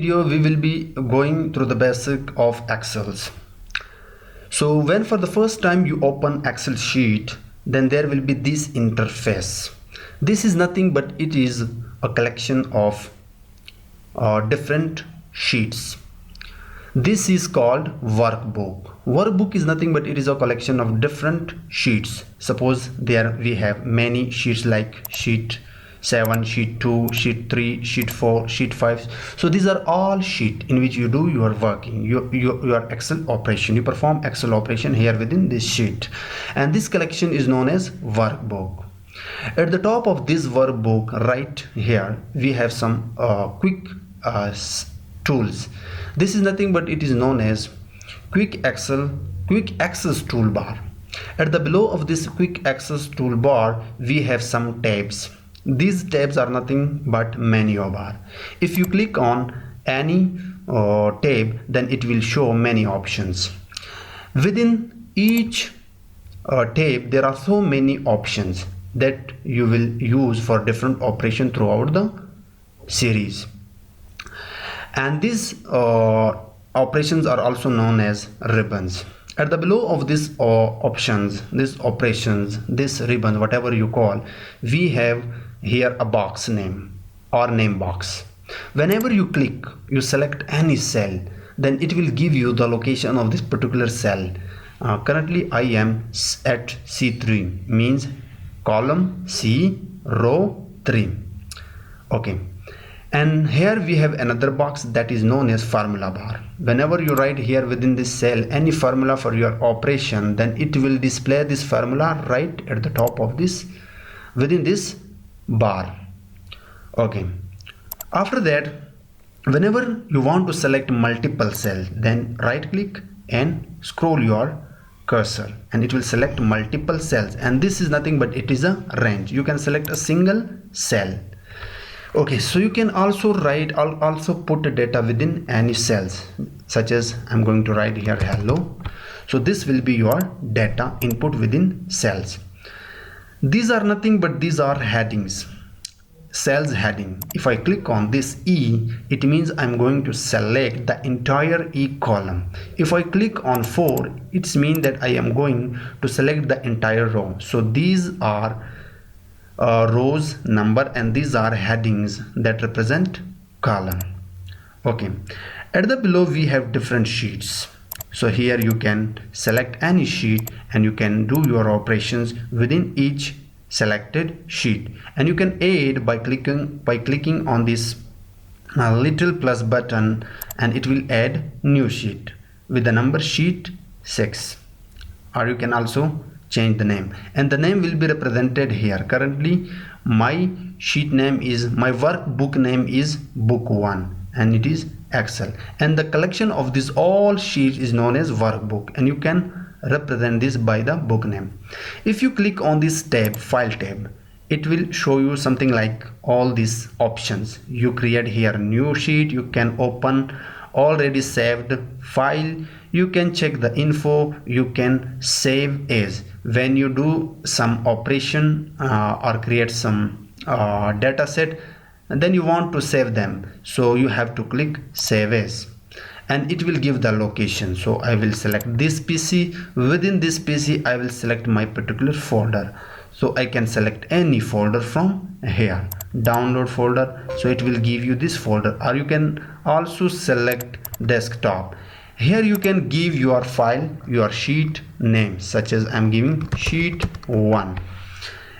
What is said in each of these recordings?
video we will be going through the basic of Excels. So when for the first time you open Excel sheet, then there will be this interface. This is nothing but it is a collection of different sheets. This is called workbook. Workbook is nothing but it is a collection of different sheets. Suppose there we have many sheets like sheet 7, sheet 2, sheet 3, sheet 4, sheet 5. So these are all sheet in which you do your working, your Excel operation. You perform Excel operation here within this sheet. And this collection is known as workbook. At the top of this workbook right here we have some quick tools. This is nothing but it is known as quick access toolbar. At the below of this quick access toolbar we have some tabs. These tabs are nothing but menu bar. If you click on any tab, then it will show many options. Within each tab there are so many options that you will use for different operation throughout the series. And these operations are also known as ribbons. At the below of these options, these operations, this ribbon, whatever you call, we have here a box name or name box. Whenever you click, you select any cell, then it will give you the location of this particular cell. Currently I am at C3, means column C, row 3. Okay. And here we have another box that is known as formula bar. Whenever you write here within this cell any formula for your operation, then it will display this formula right at the top of this, within this bar. Okay. After that, whenever you want to select multiple cells, then right click and scroll your cursor and it will select multiple cells, and this is nothing but it is a range. You can select a single cell. Okay, so you can also put data within any cells, such as I'm going to write here hello. So this will be your data input within cells. These are nothing but these are headings, cells heading. If I click on this E, it means I'm going to select the entire E column. If I click on 4, it means that I am going to select the entire row. So these are rows number and these are headings that represent column. Okay, at the below we have different sheets. So here you can select any sheet and you can do your operations within each selected sheet, and you can add by clicking on this little plus button, and it will add new sheet with the number sheet 6, or you can also change the name, and the name will be represented here. Currently my sheet name is, my workbook name is book 1 and it is Excel, and the collection of this all sheets is known as workbook, and you can represent this by the book name. If you click on this tab, file tab, it will show you something like all these options. You create here new sheet, you can open already saved file, you can check the info, you can save as. When you do some operation or create some data set, and then you want to save them, so you have to click save as, and it will give the location. So I will select this PC. Within this PC I will select my particular folder, so I can select any folder from here, download folder, so it will give you this folder, or you can also select desktop. Here you can give your file your sheet name, such as I'm giving sheet 1.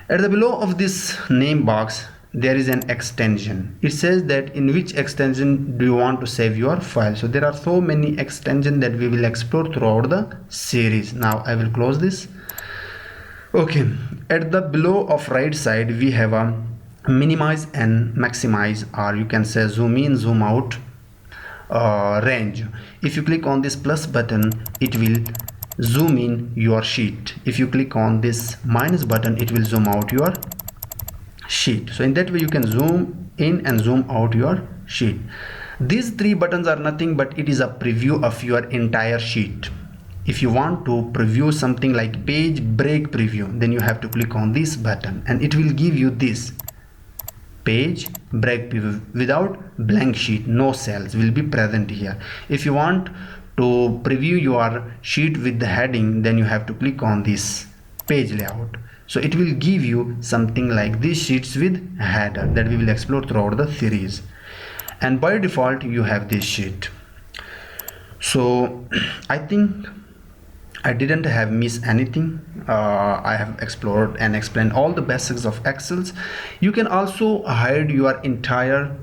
At the below of this name box there is an extension. It says that in which extension do you want to save your file. So there are so many extensions that we will explore throughout the series. Now I will close this. Okay, at the below of right side we have a minimize and maximize, or you can say zoom in, zoom out range. If you click on this plus button, it will zoom in your sheet. If you click on this minus button, it will zoom out your sheet. So in that way you can zoom in and zoom out your sheet. These three buttons are nothing but it is a preview of your entire sheet. If you want to preview something like page break preview, then you have to click on this button and it will give you this page, break preview. Without blank sheet, no cells will be present here. If you want to preview your sheet with the heading, then you have to click on this page layout. So it will give you something like these sheets with header that we will explore throughout the series. And by default you have this sheet. So I think I didn't have missed anything. I have explored and explained all the basics of Excel. You can also hide your entire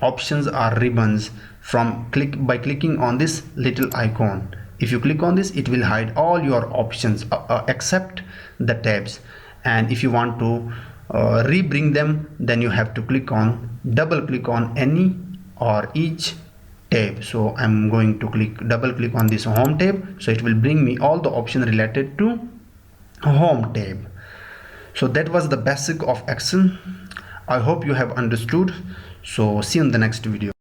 options or ribbons by clicking on this little icon. If you click on this, it will hide all your options except the tabs. And if you want to rebring them, then you have to double click on any or each tab. So I'm going to double click on this home tab, so it will bring me all the options related to home tab. So that was the basic of Excel. I hope you have understood. So see you in the next video.